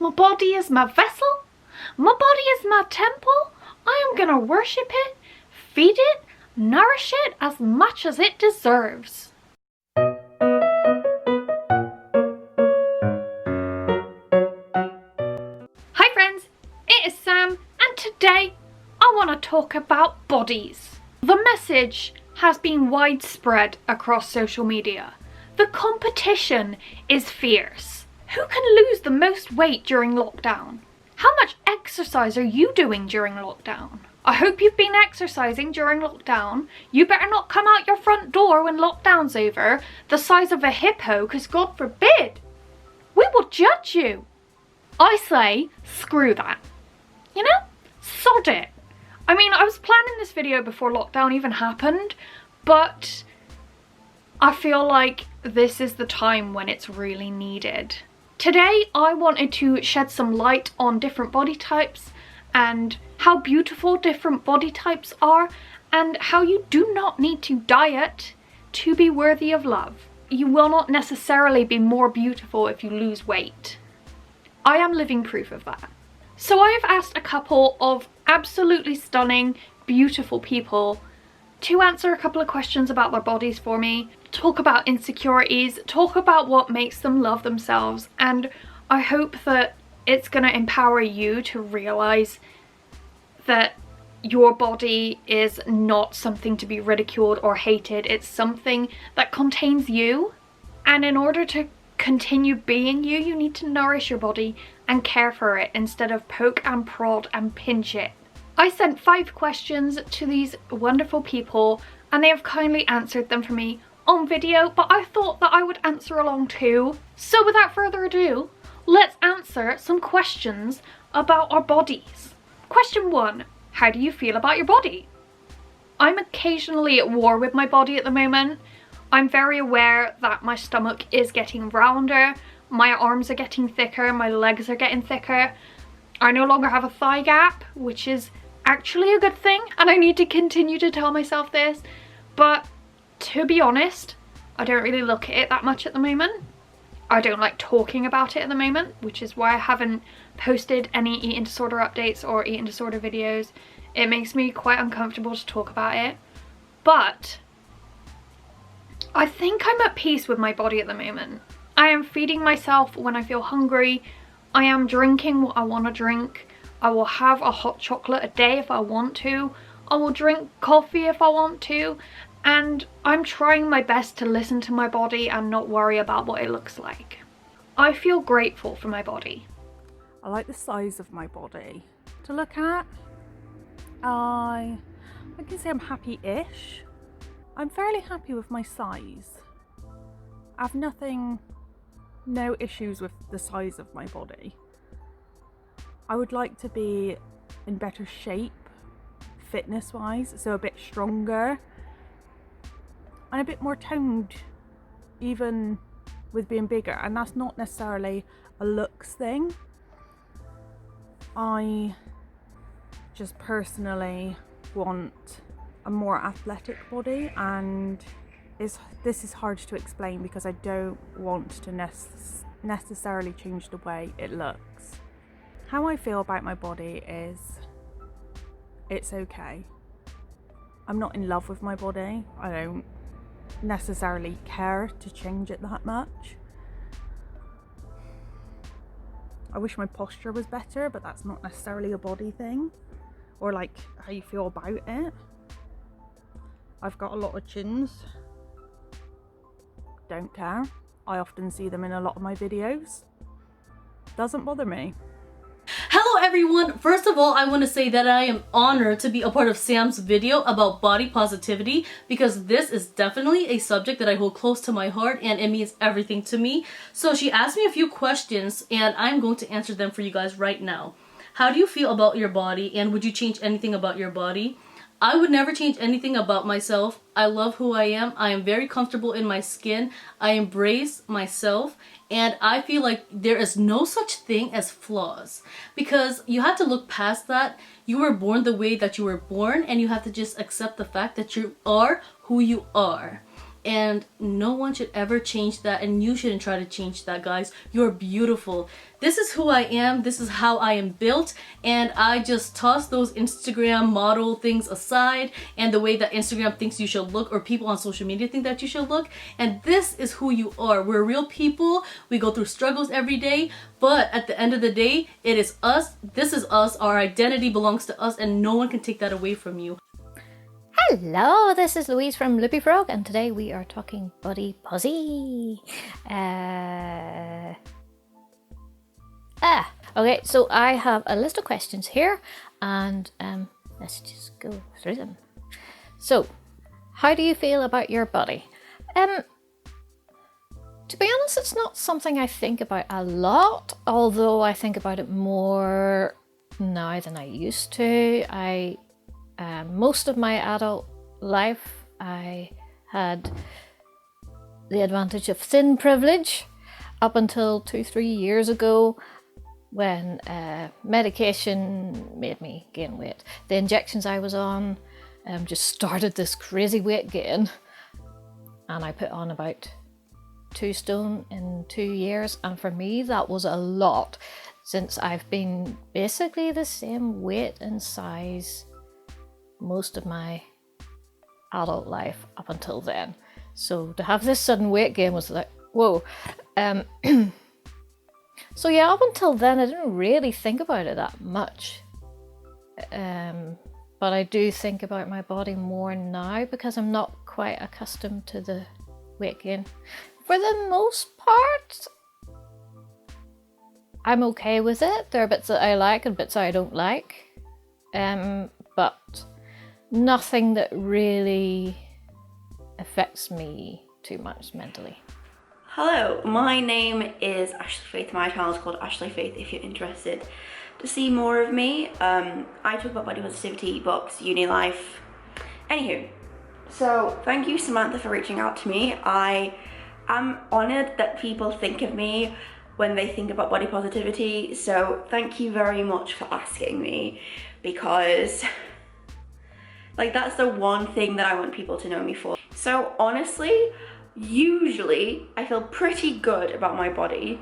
My body is my vessel. My body is my temple. I am gonna worship it, feed it, nourish it as much as it deserves. Hi friends, it is Sam, and today I want to talk about bodies. The message has been widespread across social media. The competition is fierce. Who can lose the most weight during lockdown? How much exercise are you doing during lockdown? I hope you've been exercising during lockdown. You better not come out your front door when lockdown's over the size of a hippo, because God forbid, we will judge you. I say, screw that. You know, sod it. I mean, I was planning this video before lockdown even happened, but I feel like this is the time when it's really needed. Today, I wanted to shed some light on different body types and how beautiful different body types are, and how you do not need to diet to be worthy of love. You will not necessarily be more beautiful if you lose weight. I am living proof of that. So I have asked a couple of absolutely stunning, beautiful people to answer a couple of questions about their bodies for me, talk about insecurities, talk about what makes them love themselves, and I hope that it's going to empower you to realise that your body is not something to be ridiculed or hated. It's something that contains you, and in order to continue being you, you need to nourish your body and care for it instead of poke and prod and pinch it. I sent 5 questions to these wonderful people and they have kindly answered them for me on video, but I thought that I would answer along too. So without further ado, let's answer some questions about our bodies. Question 1, how do you feel about your body? I'm occasionally at war with my body at the moment. I'm very aware that my stomach is getting rounder, my arms are getting thicker, my legs are getting thicker. I no longer have a thigh gap, which is actually a good thing, and I need to continue to tell myself this, but to be honest, I don't really look at it that much at the moment. I don't like talking about it at the moment, which is why I haven't posted any eating disorder updates or eating disorder videos. It makes me quite uncomfortable to talk about it, but I think I'm at peace with my body at the moment. I am feeding myself when I feel hungry. I am drinking what I want to drink. I will have a hot chocolate a day if I want to. I will drink coffee if I want to. And I'm trying my best to listen to my body and not worry about what it looks like. I feel grateful for my body. I like the size of my body to look at. I can say I'm happy-ish. I'm fairly happy with my size. I have no issues with the size of my body. I would like to be in better shape, fitness-wise, so a bit stronger and a bit more toned, even with being bigger, and that's not necessarily a looks thing. I just personally want a more athletic body, and this is hard to explain because I don't want to necessarily change the way it looks. How I feel about my body is it's okay. I'm not in love with my body. I don't necessarily care to change it that much. I wish my posture was better, but that's not necessarily a body thing, or like how you feel about it. I've got a lot of chins. Don't care. I often see them in a lot of my videos. Doesn't bother me. Hello everyone! First of all, I want to say that I am honored to be a part of Sam's video about body positivity, because this is definitely a subject that I hold close to my heart and it means everything to me. So she asked me a few questions and I'm going to answer them for you guys right now. How do you feel about your body, and would you change anything about your body? I would never change anything about myself. I love who I am. I am very comfortable in my skin. I embrace myself, and I feel like there is no such thing as flaws, because you have to look past that. You were born the way that you were born, and you have to just accept the fact that you are who you are. and no one should ever change that, and you shouldn't try to change that, guys. You're beautiful. This is who I am, this is how I am built, and I just toss those Instagram model things aside and the way that Instagram thinks you should look, or people on social media think that you should look, and this is who you are. We're real people, we go through struggles every day, but at the end of the day, it is us, this is us, our identity belongs to us, and no one can take that away from you. Hello, this is Louise from Loopy Frog, and today we are talking body posy. Okay, so I have a list of questions here, and let's just go through them. So, how do you feel about your body? To be honest, it's not something I think about a lot, although I think about it more now than I used to. Most of my adult life, I had the advantage of thin privilege up until 2-3 years ago, when medication made me gain weight. The injections I was on just started this crazy weight gain, and I put on about 2 stone in 2 years, and for me that was a lot, since I've been basically the same weight and size most of my adult life up until then. So to have this sudden weight gain was like, whoa. So yeah, up until then I didn't really think about it that much. But I do think about my body more now because I'm not quite accustomed to the weight gain. For the most part, I'm okay with it. There are bits that I like and bits that I don't like. But nothing that really affects me too much mentally. Hello, my name is Ashley Faith. My channel is called Ashley Faith if you're interested to see more of me. I talk about body positivity, books, uni life. Anywho, so thank you Samantha for reaching out to me. I am honoured that people think of me when they think about body positivity, so thank you very much for asking me, because like that's the one thing that I want people to know me for. So honestly, usually I feel pretty good about my body,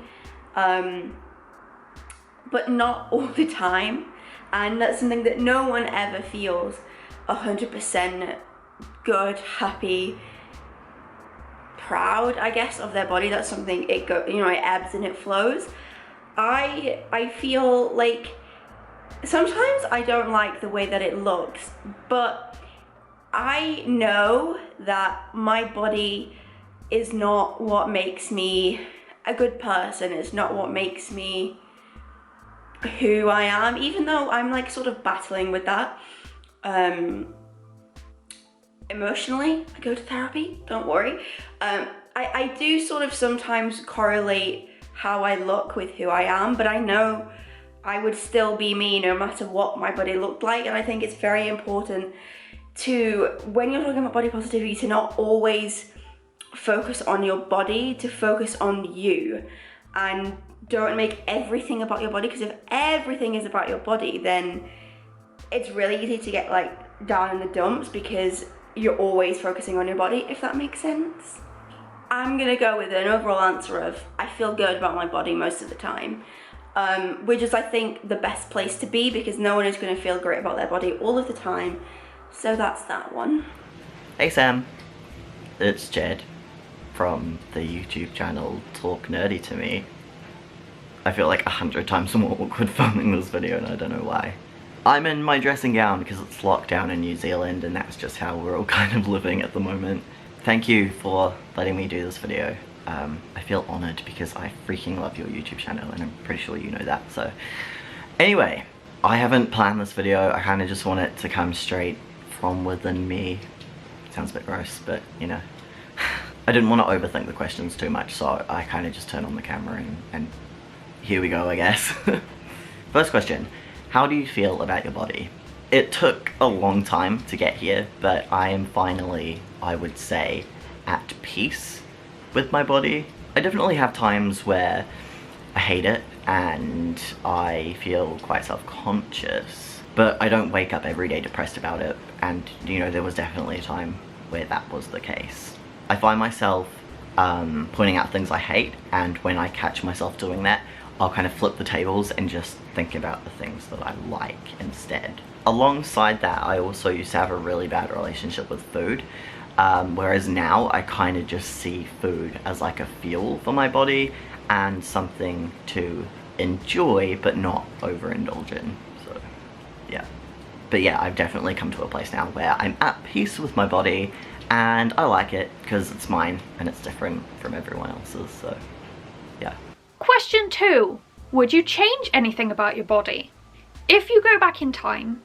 but not all the time, and that's something that no one ever feels 100% good, happy, proud, I guess, of their body. That's something, it ebbs and it flows. I feel like sometimes I don't like the way that it looks, but I know that my body is not what makes me a good person. It's not what makes me who I am, even though I'm like sort of battling with that. Emotionally, I go to therapy, don't worry. I do sort of sometimes correlate how I look with who I am, but I know I would still be me no matter what my body looked like. And I think it's very important to, when you're talking about body positivity, to not always focus on your body, to focus on you, and don't make everything about your body, because if everything is about your body, then it's really easy to get like down in the dumps because you're always focusing on your body, if that makes sense. I'm gonna go with an overall answer of I feel good about my body most of the time, which is I think the best place to be, because no one is gonna feel great about their body all of the time. So that's that one. Hey Sam, it's Jed from the YouTube channel Talk Nerdy to Me. I feel like 100 times more awkward filming this video and I don't know why. I'm in my dressing gown because it's lockdown in New Zealand and that's just how we're all kind of living at the moment. Thank you for letting me do this video. I feel honoured because I freaking love your YouTube channel and I'm pretty sure you know that. So anyway, I haven't planned this video. I kind of just want it to come straight from within me. Sounds a bit gross, but you know. I didn't want to overthink the questions too much, so I kind of just turned on the camera and here we go, I guess. First question, how do you feel about your body? It took a long time to get here, but I am finally, I would say, at peace with my body. I definitely have times where I hate it and I feel quite self-conscious, but I don't wake up every day depressed about it, and you know, there was definitely a time where that was the case. I find myself pointing out things I hate, and when I catch myself doing that, I'll kind of flip the tables and just think about the things that I like instead. Alongside that, I also used to have a really bad relationship with food, whereas now I kind of just see food as like a fuel for my body and something to enjoy but not overindulge in. So yeah, but yeah, I've definitely come to a place now where I'm at peace with my body and I like it because it's mine and it's different from everyone else's. So yeah. Question 2. Would you change anything about your body? If you go back in time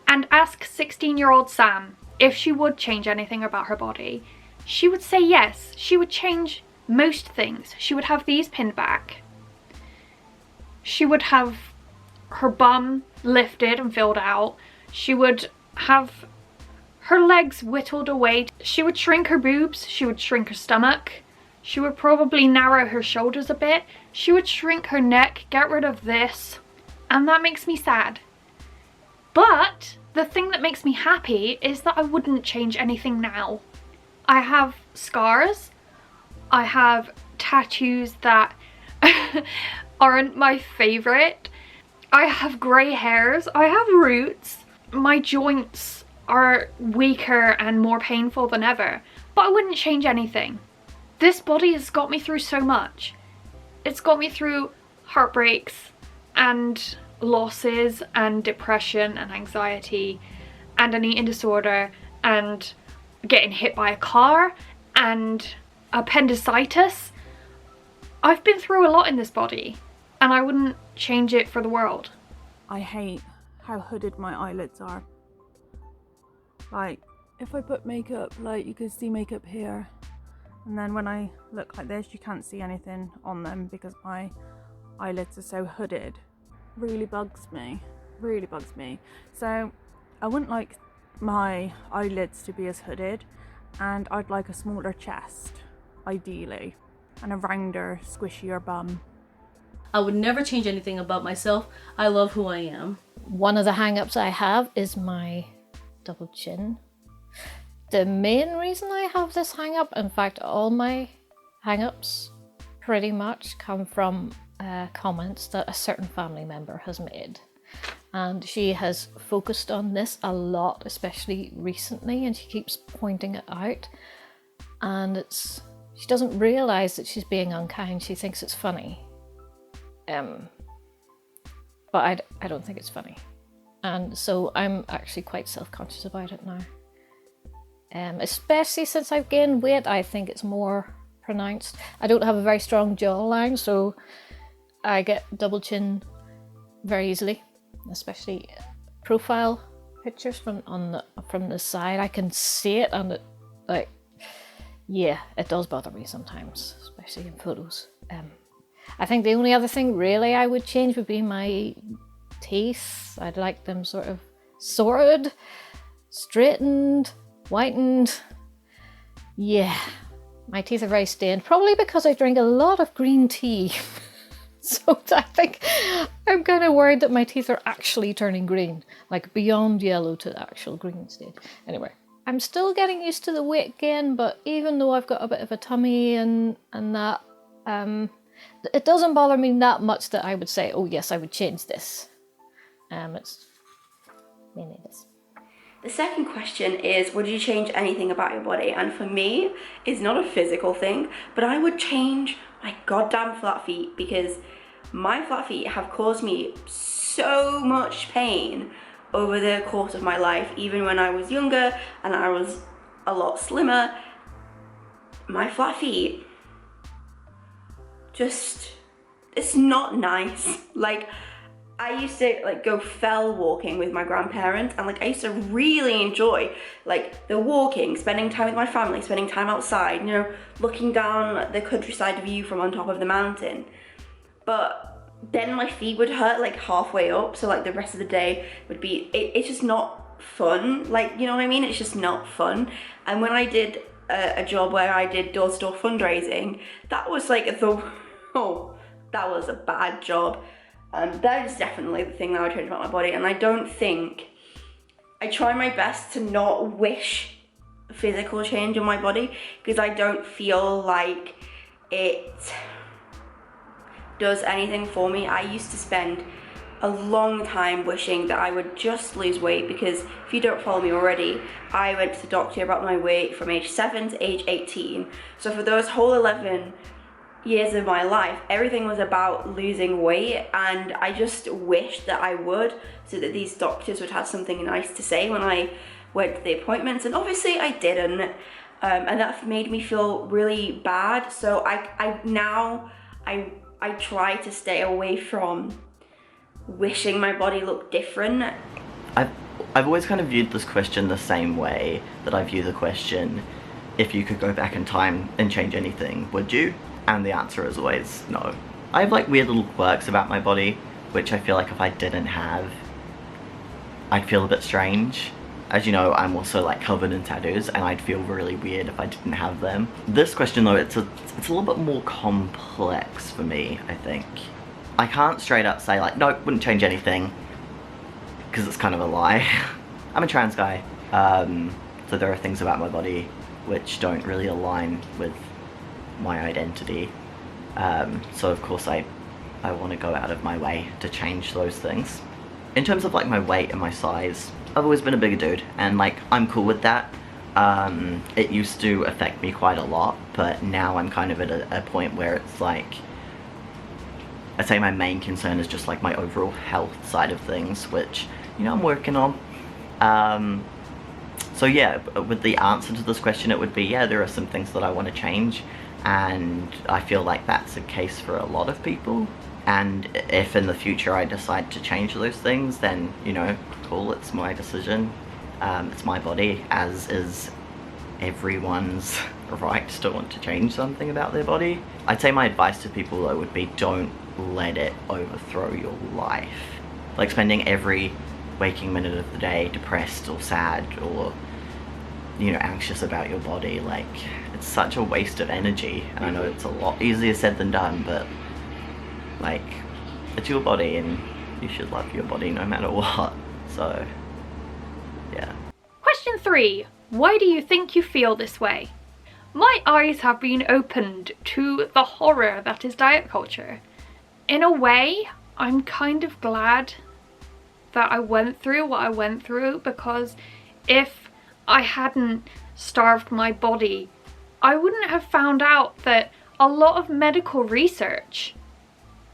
and ask 16-year-old Sam if she would change anything about her body, she would say yes. She would change most things. She would have these pinned back. She would have her bum lifted and filled out. She would have her legs whittled away. She would shrink her boobs. She would shrink her stomach. She would probably narrow her shoulders a bit. She would shrink her neck, get rid of this. And that makes me sad. But the thing that makes me happy is that I wouldn't change anything now. I have scars. I have tattoos that aren't my favorite. I have grey hairs. I have roots. My joints are weaker and more painful than ever. But I wouldn't change anything. This body has got me through so much. It's got me through heartbreaks and losses and depression and anxiety and an eating disorder and getting hit by a car and appendicitis. I've been through a lot in this body and I wouldn't change it for the world. I hate how hooded my eyelids are. Like, if I put makeup, like you can see makeup here, and then when I look like this, you can't see anything on them because my eyelids are so hooded. Really bugs me, really bugs me. So I wouldn't like my eyelids to be as hooded, and I'd like a smaller chest, ideally, and a rounder, squishier bum. I would never change anything about myself. I love who I am. One of the hang-ups I have is my double chin. The main reason I have this hang-up, in fact all my hang-ups pretty much come from comments that a certain family member has made. And she has focused on this a lot, especially recently, and she keeps pointing it out. And she doesn't realise that she's being unkind, she thinks it's funny. But I don't think it's funny. And so I'm actually quite self-conscious about it now. Especially since I've gained weight, I think it's more pronounced. I don't have a very strong jawline, so I get double chin very easily, especially profile pictures from the side. I can see it, and it does bother me sometimes, especially in photos. I think the only other thing really I would change would be my teeth. I'd like them sort of sorted, straightened, whitened. Yeah, my teeth are very stained, probably because I drink a lot of green tea. So I think I'm kind of worried that my teeth are actually turning green, like beyond yellow to the actual green state. Anyway, I'm still getting used to the weight gain, but even though I've got a bit of a tummy and that, it doesn't bother me that much that I would say, oh yes, I would change this. It's mainly this. The second question is, would you change anything about your body? And for me, it's not a physical thing, but I would change my goddamn flat feet, because my flat feet have caused me so much pain over the course of my life. Even when I was younger and I was a lot slimmer, my flat feet just, it's not nice. Like, I used to go fell walking with my grandparents, and I used to really enjoy the walking, spending time with my family, spending time outside, you know, looking down the countryside view from on top of the mountain. But then my feet would hurt halfway up, so the rest of the day would be, it's just not fun, you know what I mean? It's just not fun. And when I did a job where I did door-to-door fundraising, that was that was a bad job. That is definitely the thing that I would change about my body, and I try my best to not wish physical change in my body, because I don't feel like it does anything for me. I used to spend a long time wishing that I would just lose weight, because if you don't follow me already, I went to the doctor about my weight from age 7 to age 18. So for those whole 11 years of my life, everything was about losing weight, and I just wished that I would, so that these doctors would have something nice to say when I went to the appointments, and obviously I didn't, and that made me feel really bad. So I now try to stay away from wishing my body looked different. I've always kind of viewed this question the same way that I view the question, if you could go back in time and change anything, would you? And the answer is always no. I have like weird little quirks about my body, which I feel like if I didn't have, I'd feel a bit strange. As you know, I'm also like covered in tattoos, and I'd feel really weird if I didn't have them. This question though, it's a little bit more complex for me, I think. I can't straight up say like, no, wouldn't change anything, because it's kind of a lie. I'm a trans guy, so there are things about my body which don't really align with my identity. So of course I want to go out of my way to change those things. In terms of like my weight and my size, I've always been a bigger dude, and like I'm cool with that. It used to affect me quite a lot, but now I'm kind of at a point where it's like, I'd say my main concern is just like my overall health side of things, which, you know, I'm working on. So yeah, with the answer to this question, it would be, yeah, there are some things that I want to change, and I feel like that's the case for a lot of people. And if in the future I decide to change those things, then, you know, cool, it's my decision. It's my body, as is everyone's right to want to change something about their body. I'd say my advice to people though would be, don't let it overthrow your life. Like spending every waking minute of the day depressed or sad or, you know, anxious about your body, like, it's such a waste of energy. And I know it's a lot easier said than done, but like, it's your body and you should love your body no matter what. So yeah. Question 3. Why do you think you feel this way? My eyes have been opened to the horror that is diet culture. In a way, I'm kind of glad that I went through what I went through, because if I hadn't starved my body, I wouldn't have found out that a lot of medical research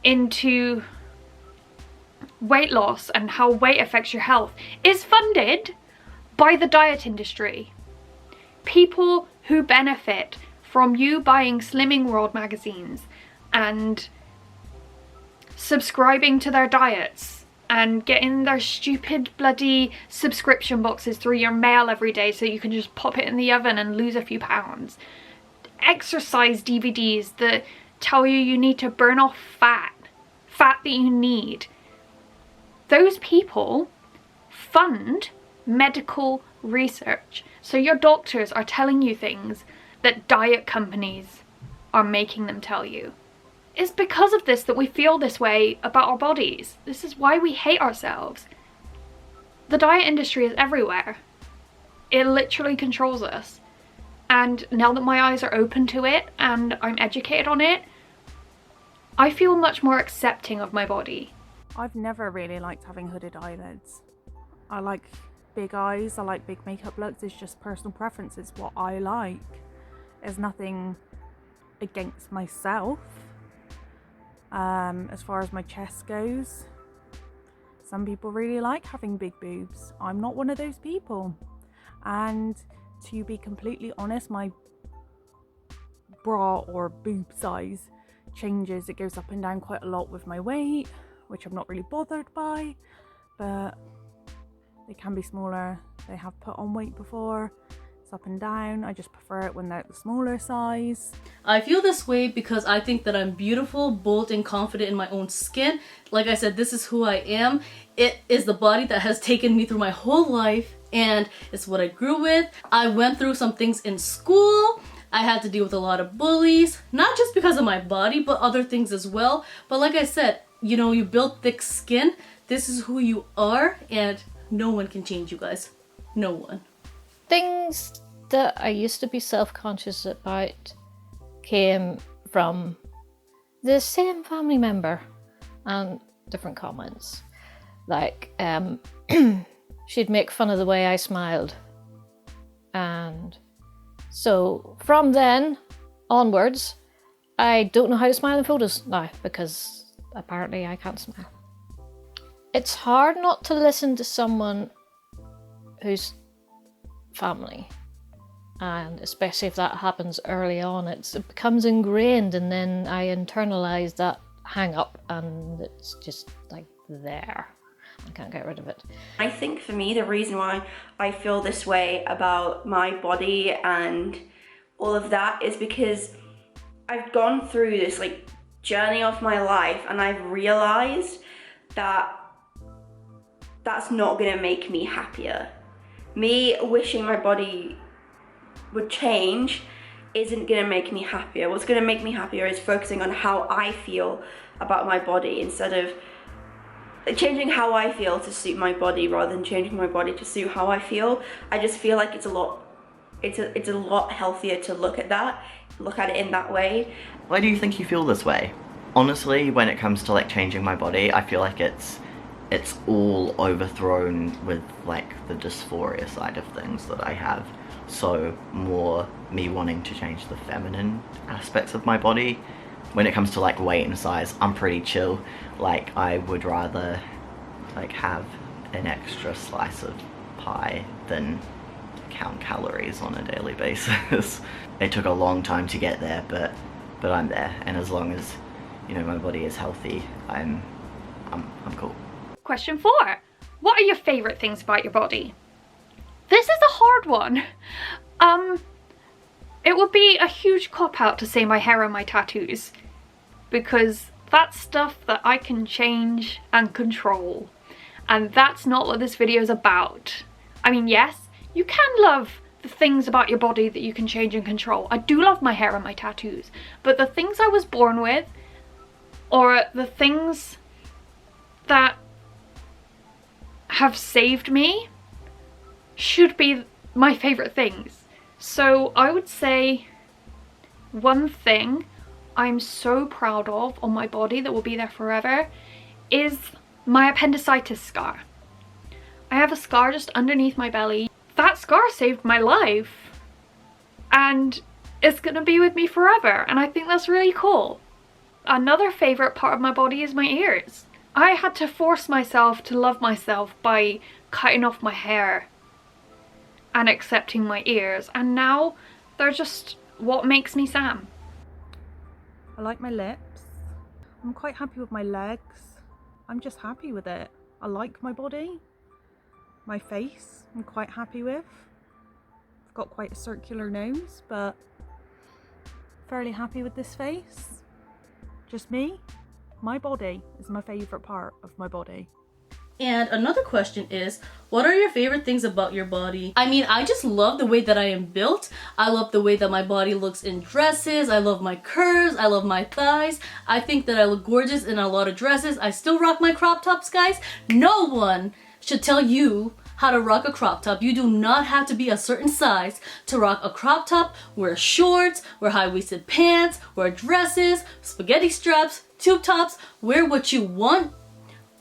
into weight loss and how weight affects your health is funded by the diet industry. People who benefit from you buying Slimming World magazines and subscribing to their diets and getting their stupid bloody subscription boxes through your mail every day so you can just pop it in the oven and lose a few pounds. Exercise DVDs that tell you need to burn off fat that you need. Those people fund medical research. So your doctors are telling you things that diet companies are making them tell you. It's because of this that we feel this way about our bodies. This is why we hate ourselves. The diet industry is everywhere. It literally controls us. And now that my eyes are open to it and I'm educated on it, I feel much more accepting of my body. I've never really liked having hooded eyelids. I like big eyes, I like big makeup looks. It's just personal preference, it's what I like. There's nothing against myself. As far as my chest goes, some people really like having big boobs. I'm not one of those people. And to be completely honest, my bra or boob size changes. It goes up and down quite a lot with my weight, which I'm not really bothered by, but they can be smaller. They have put on weight before. It's up and down. I just prefer it when they're the smaller size. I feel this way because I think that I'm beautiful, bold, and confident in my own skin. Like I said, this is who I am. It is the body that has taken me through my whole life, and it's what I grew with. I went through some things in school. I had to deal with a lot of bullies, not just because of my body, but other things as well. But like I said, you know, you build thick skin. This is who you are, and no one can change you guys. No one. Things that I used to be self-conscious about came from the same family member and different comments. Like, she'd make fun of the way I smiled. And so from then onwards, I don't know how to smile in photos now because apparently I can't smile. It's hard not to listen to someone who's family. And especially if that happens early on, it becomes ingrained, and then I internalize that hang up and it's just like there. I can't get rid of it. I think for me, the reason why I feel this way about my body and all of that is because I've gone through this like journey of my life, and I've realized that that's not gonna make me happier. Me wishing my body would change isn't gonna make me happier. What's gonna make me happier is focusing on how I feel about my body, instead of changing how I feel to suit my body rather than changing my body to suit how I feel. I just feel like it's a lot healthier to look at it in that way. Why do you think you feel this way? Honestly, when it comes to like changing my body, I feel like it's all overthrown with like the dysphoria side of things that I have. So more me wanting to change the feminine aspects of my body. When it comes to like weight and size, I'm pretty chill. Like, I would rather like have an extra slice of pie than count calories on a daily basis. It took a long time to get there, but I'm there, and as long as, you know, my body is healthy, I'm cool. Question 4. What are your favourite things about your body? This is a hard one. It would be a huge cop-out to say my hair and my tattoos, because that's stuff that I can change and control, and that's not what this video is about. I mean, yes, you can love the things about your body that you can change and control. I do love my hair and my tattoos, but the things I was born with, or the things that have saved me, should be my favourite things. So I would say one thing I'm so proud of on my body that will be there forever is my appendicitis scar. I have a scar just underneath my belly. That scar saved my life, and it's gonna be with me forever, and I think that's really cool. Another favourite part of my body is my ears. I had to force myself to love myself by cutting off my hair and accepting my ears, and now they're just what makes me Sam. I like my lips. I'm quite happy with my legs. I'm just happy with it. I like my body. My face, I'm quite happy with. I've got quite a circular nose, but fairly happy with this face. Just me. My body is my favourite part of my body. And another question is, what are your favorite things about your body? I mean, I just love the way that I am built. I love the way that my body looks in dresses. I love my curves. I love my thighs. I think that I look gorgeous in a lot of dresses. I still rock my crop tops, guys. No one should tell you how to rock a crop top. You do not have to be a certain size to rock a crop top. Wear shorts, wear high-waisted pants, wear dresses, spaghetti straps, tube tops. Wear what you want.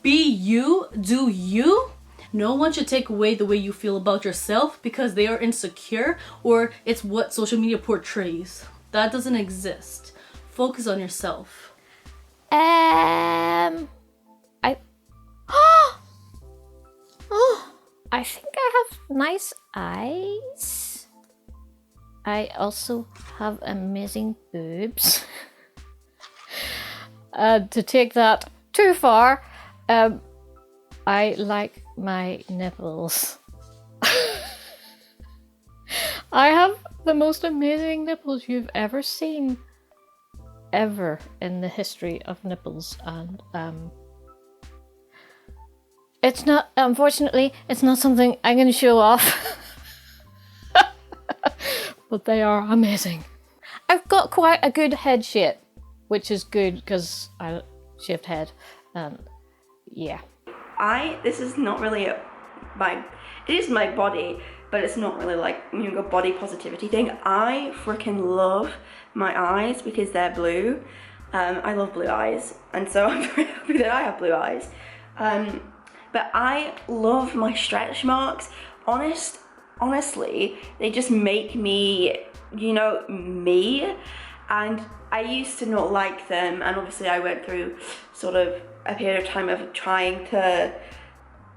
Be you, do you. No one should take away the way you feel about yourself because they are insecure or it's what social media portrays. That doesn't exist. Focus on yourself. I think I have nice eyes. I also have amazing boobs. To take that too far, I like my nipples. I have the most amazing nipples you've ever seen, ever in the history of nipples, and it's not, unfortunately, it's not something I'm going to show off. But they are amazing. I've got quite a good head shape, which is good because I shaved head, and yeah. This is not really it is my body, but it's not really like, you know, a body positivity thing. I freaking love my eyes because they're blue. I love blue eyes, and so I'm very happy that I have blue eyes. But I love my stretch marks. Honestly, they just make me, you know, me. And I used to not like them, and obviously I went through sort of a period of time of trying to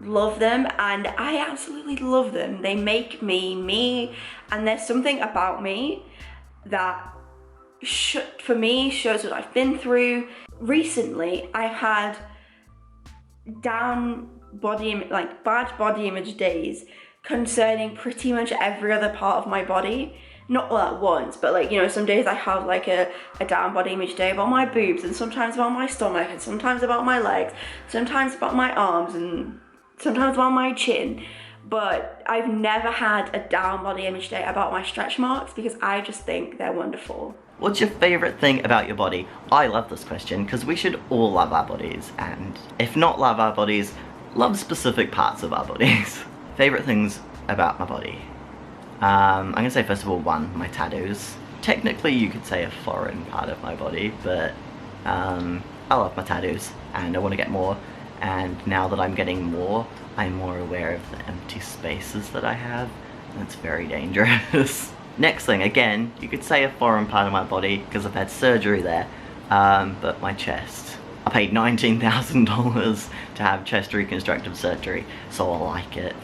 love them, and I absolutely love them. They make me me, and there's something about me that for me shows what I've been through. Recently I've had bad body image days concerning pretty much every other part of my body. Not all at once, but like, you know, some days I have like a down body image day about my boobs, and sometimes about my stomach, and sometimes about my legs, sometimes about my arms, and sometimes about my chin. But I've never had a down body image day about my stretch marks because I just think they're wonderful. What's your favourite thing about your body? I love this question because we should all love our bodies, and if not love our bodies, love specific parts of our bodies. Favourite things about my body? I'm gonna say first of all, one, my tattoos. Technically you could say a foreign part of my body, but I love my tattoos and I want to get more, and now that I'm getting more, I'm more aware of the empty spaces that I have, and it's very dangerous. Next thing, again, you could say a foreign part of my body because I've had surgery there, but my chest. I paid $19,000 to have chest reconstructive surgery, so I like it.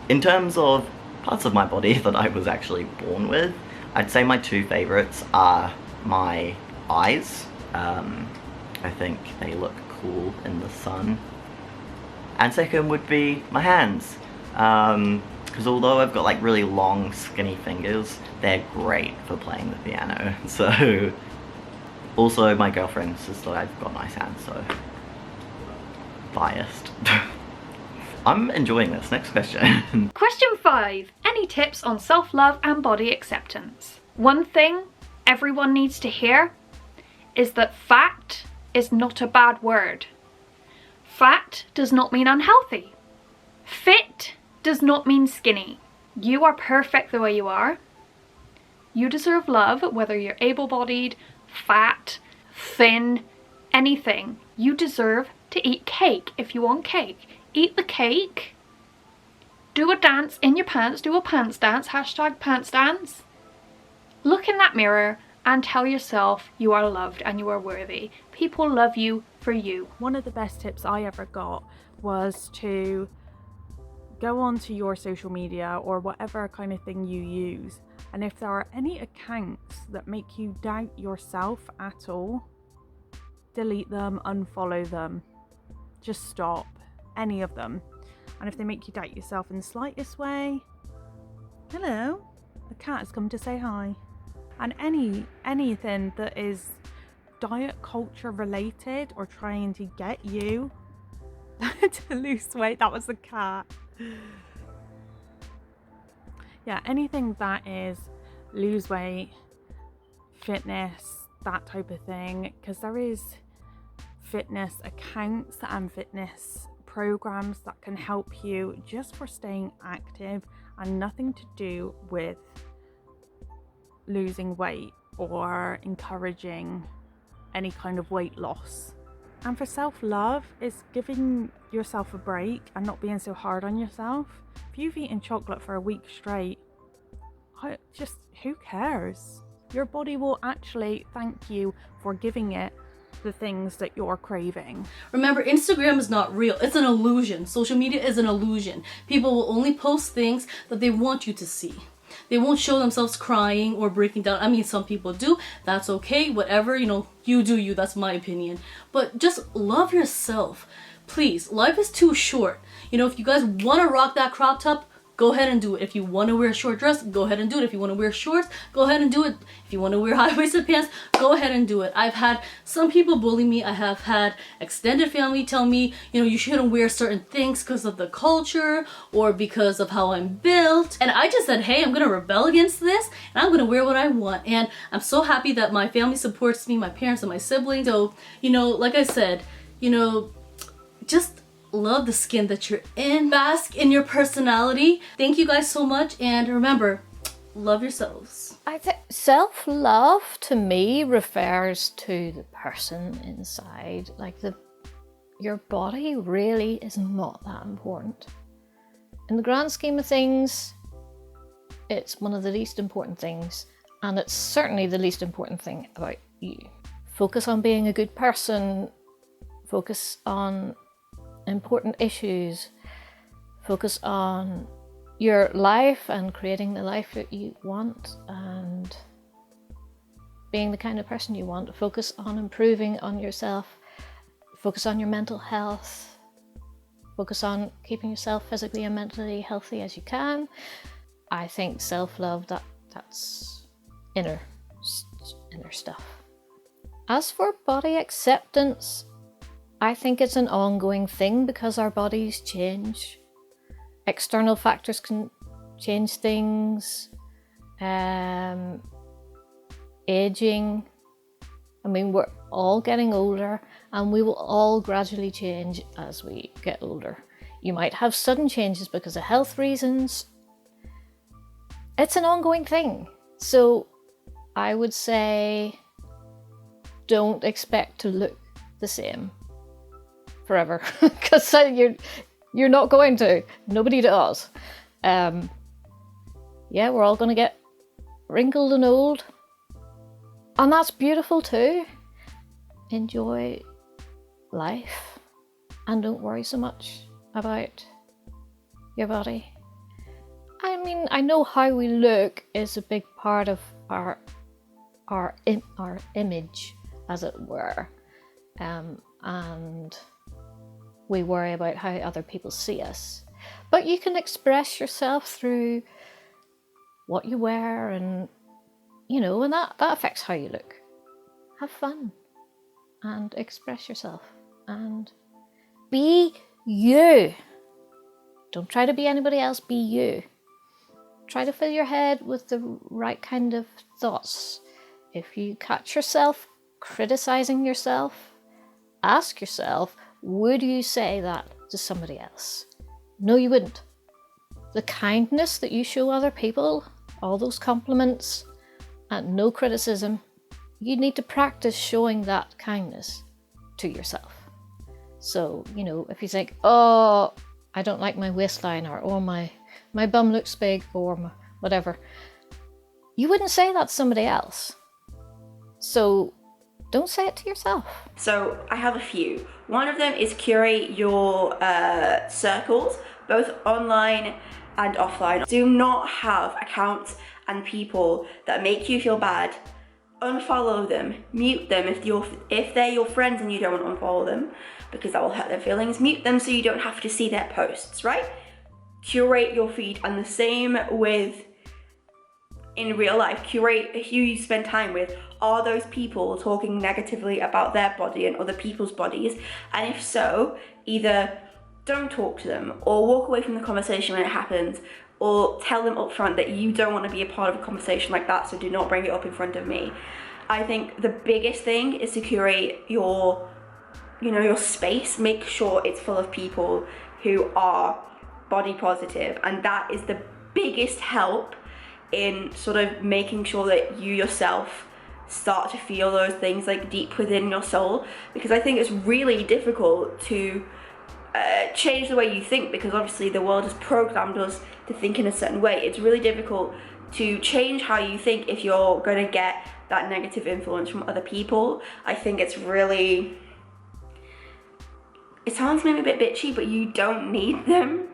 In terms of parts of my body that I was actually born with, I'd say my two favorites are my eyes. I think they look cool in the sun. And second would be my hands. Because although I've got like really long skinny fingers, they're great for playing the piano. So, also my girlfriend says that I've got nice hands, so biased. I'm enjoying this. Next question. Question 5. Any tips on self-love and body acceptance? One thing everyone needs to hear is that fat is not a bad word. Fat does not mean unhealthy. Fit does not mean skinny. You are perfect the way you are. You deserve love, whether you're able-bodied, fat, thin, anything. You deserve to eat cake if you want cake. Eat the cake. Do a dance in your pants. Do a pants dance. Hashtag pants dance. Look in that mirror and tell yourself you are loved and you are worthy. People love you for you. One of the best tips I ever got was to go onto your social media or whatever kind of thing you use, and if there are any accounts that make you doubt yourself at all, delete them, unfollow them, just stop. Any of them. And if they make you doubt yourself in the slightest way, hello, the cat has come to say hi. And anything that is diet culture related or trying to get you to lose weight, that was the cat. Yeah, anything that is lose weight, fitness, that type of thing, because there is fitness accounts and fitness programs that can help you just for staying active and nothing to do with losing weight or encouraging any kind of weight loss. And for self-love, it's giving yourself a break and not being so hard on yourself. If you've eaten chocolate for a week straight, who cares? Your body will actually thank you for giving it the things that you're craving. Remember, Instagram is not real. It's an illusion. Social media is an illusion. People will only post things that they want you to see. They won't show themselves crying or breaking down. I mean, some people do. That's okay. Whatever, you know, you do you. That's my opinion. But just love yourself. Please. Life is too short. You know, if you guys want to rock that crop top, go ahead and do it. If you want to wear a short dress, go ahead and do it. If you want to wear shorts, go ahead and do it. If you want to wear high-waisted pants, go ahead and do it. I've had some people bully me. I have had extended family tell me, you know, you shouldn't wear certain things because of the culture or because of how I'm built. And I just said, hey, I'm going to rebel against this and I'm going to wear what I want. And I'm so happy that my family supports me, my parents and my siblings. So, you know, like I said, you know, just love the skin that you're in. Bask in your personality. Thank you guys so much, and remember, love yourselves. I think self-love to me refers to the person inside. Like your body really is not that important. In the grand scheme of things, it's one of the least important things, and it's certainly the least important thing about you. Focus on being a good person, focus on important issues, focus on your life and creating the life that you want and being the kind of person you want. Focus on improving on yourself, focus on your mental health, focus on keeping yourself physically and mentally healthy as you can. I think self-love, that's inner stuff. As for body acceptance, I think it's an ongoing thing because our bodies change. External factors can change things. Aging. I mean, we're all getting older and we will all gradually change as we get older. You might have sudden changes because of health reasons. It's an ongoing thing. So I would say don't expect to look the same forever because you're not going to. Nobody does. Yeah, we're all going to get wrinkled and old, and that's beautiful too. Enjoy life and don't worry so much about your body. I mean, I know how we look is a big part of our image, as it were, and we worry about how other people see us. But you can express yourself through what you wear, and and that affects how you look. Have fun and express yourself and be you. Don't try to be anybody else, be you. Try to fill your head with the right kind of thoughts. If you catch yourself criticizing yourself, ask yourself, would you say that to somebody else? No, you wouldn't. The kindness that you show other people, all those compliments and no criticism, you need to practice showing that kindness to yourself. So, if you think, oh, I don't like my waistline, or oh, my bum looks big, or whatever, you wouldn't say that to somebody else. So don't say it to yourself. So I have a few. One of them is curate your circles, both online and offline. Do not have accounts and people that make you feel bad. Unfollow them, mute them if they're your friends and you don't want to unfollow them because that will hurt their feelings. Mute them so you don't have to see their posts, right? Curate your feed, and the same with in real life. Curate who you spend time with. Are those people talking negatively about their body and other people's bodies? And if so, either don't talk to them or walk away from the conversation when it happens, or tell them up front that you don't want to be a part of a conversation like that, so do not bring it up in front of me. I think the biggest thing is to curate your space. Make sure it's full of people who are body positive, and that is the biggest help in sort of making sure that you yourself start to feel those things like deep within your soul, because I think it's really difficult to change the way you think, because obviously the world has programmed us to think in a certain way. It's really difficult to change how you think if you're going to get that negative influence from other people. I think it sounds maybe a bit bitchy, but you don't need them.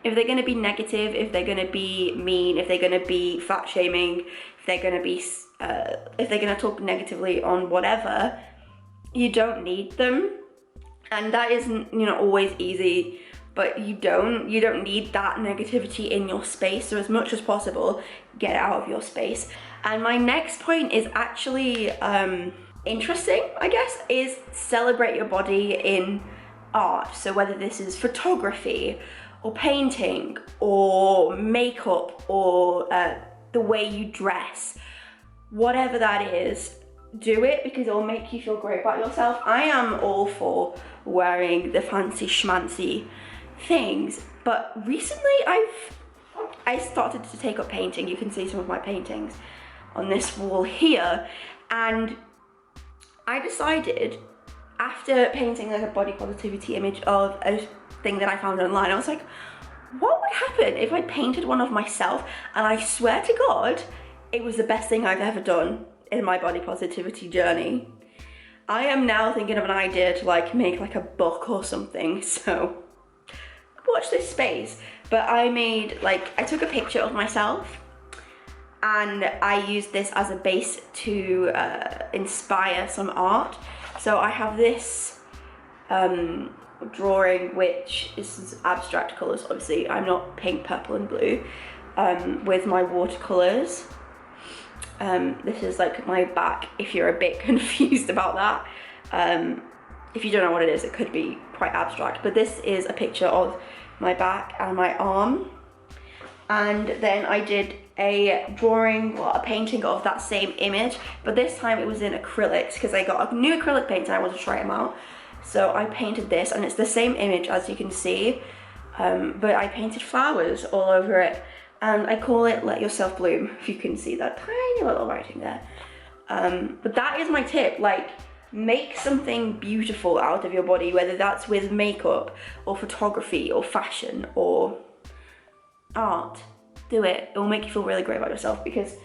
If they're going to be negative, if they're going to be mean, if they're going to be fat shaming, if they're going to talk negatively on whatever, you don't need them. And that isn't, always easy, but you don't need that negativity in your space. So as much as possible, get it out of your space. And my next point is actually interesting, I guess, is celebrate your body in art. So whether this is photography or painting or makeup or the way you dress, whatever that is, do it because it will make you feel great about yourself. I am all for wearing the fancy schmancy things, but recently I started to take up painting. You can see some of my paintings on this wall here, and I decided after painting like a body positivity image of a thing that I found online, I was like, what would happen if I painted one of myself? And I swear to God, it was the best thing I've ever done in my body positivity journey. I am now thinking of an idea to like make like a book or something, so watch this space. But I took a picture of myself and I used this as a base to inspire some art. So I have this drawing, which is abstract colours, obviously. I'm not pink, purple and blue, with my watercolours. This is like my back, if you're a bit confused about that. If you don't know what it is, it could be quite abstract, but this is a picture of my back and my arm. And then I did a drawing, well, a painting of that same image, but this time it was in acrylics because I got a new acrylic paint and I wanted to try them out. So I painted this, and it's the same image as you can see, but I painted flowers all over it, and I call it Let Yourself Bloom, if you can see that tiny little writing there. But that is my tip, like, make something beautiful out of your body, whether that's with makeup or photography or fashion or art. Do it. It will make you feel really great about yourself, because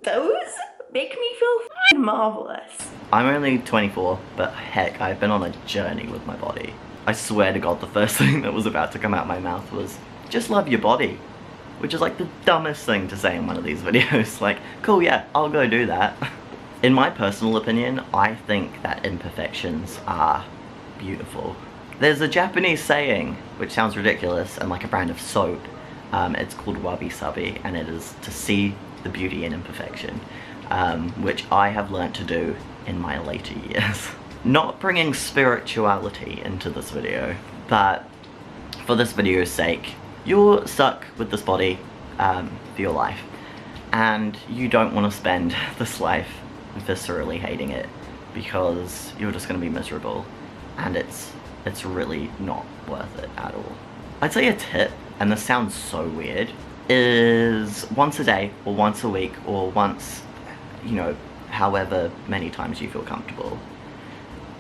those make me feel f***ing marvelous. I'm only 24, but heck, I've been on a journey with my body. I swear to God, the first thing that was about to come out my mouth was, just love your body. Which is like the dumbest thing to say in one of these videos. Like, cool, yeah, I'll go do that. In my personal opinion, I think that imperfections are beautiful. There's a Japanese saying, which sounds ridiculous, and like a brand of soap. It's called wabi-sabi, and it is to see the beauty in imperfection, which I have learnt to do in my later years. Not bringing spirituality into this video, but for this video's sake, you're stuck with this body for your life, and you don't want to spend this life viscerally hating it, because you're just going to be miserable, and it's really not worth it at all. I'd say a tip, and this sounds so weird, is once a day or once a week or once, you know, however many times you feel comfortable,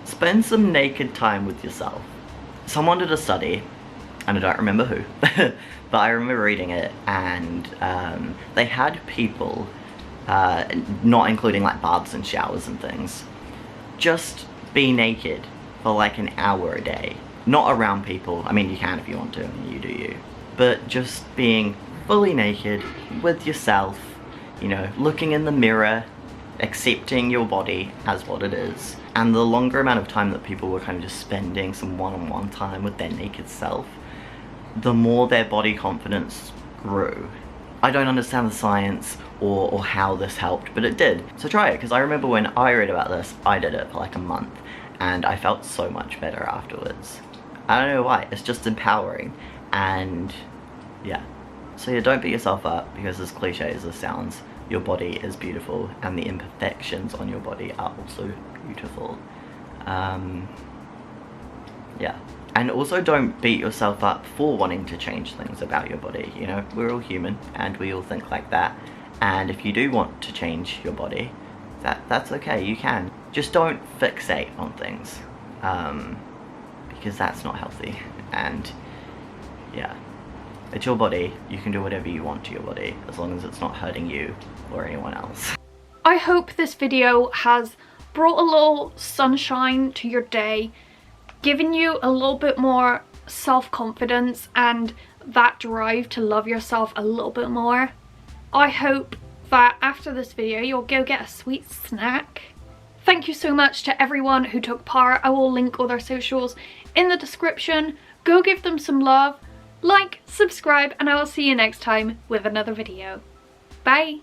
spend some naked time with yourself. Someone did a study, and I don't remember who, but I remember reading it, and they had people, not including like baths and showers and things, just be naked for like an hour a day. Not around people, I mean you can if you want to, you do you, but just being fully naked with yourself, you know, looking in the mirror, accepting your body as what it is. And the longer amount of time that people were kind of just spending some one-on-one time with their naked self, the more their body confidence grew. I don't understand the science or how this helped, but it did. So try it, because I remember when I read about this, I did it for like a month, and I felt so much better afterwards. I don't know why, it's just empowering, and yeah. So yeah, don't beat yourself up, because as cliche as this sounds, your body is beautiful, and the imperfections on your body are also beautiful. Yeah. And also don't beat yourself up for wanting to change things about your body, you know, we're all human, and we all think like that, and if you do want to change your body, that's okay, you can. Just don't fixate on things, because that's not healthy, and yeah. It's your body, you can do whatever you want to your body, as long as it's not hurting you or anyone else. I hope this video has brought a little sunshine to your day, given you a little bit more self-confidence and that drive to love yourself a little bit more. I hope that after this video you'll go get a sweet snack. Thank you so much to everyone who took part. I will link all their socials in the description. Go give them some love, like, subscribe, and I will see you next time with another video. Bye!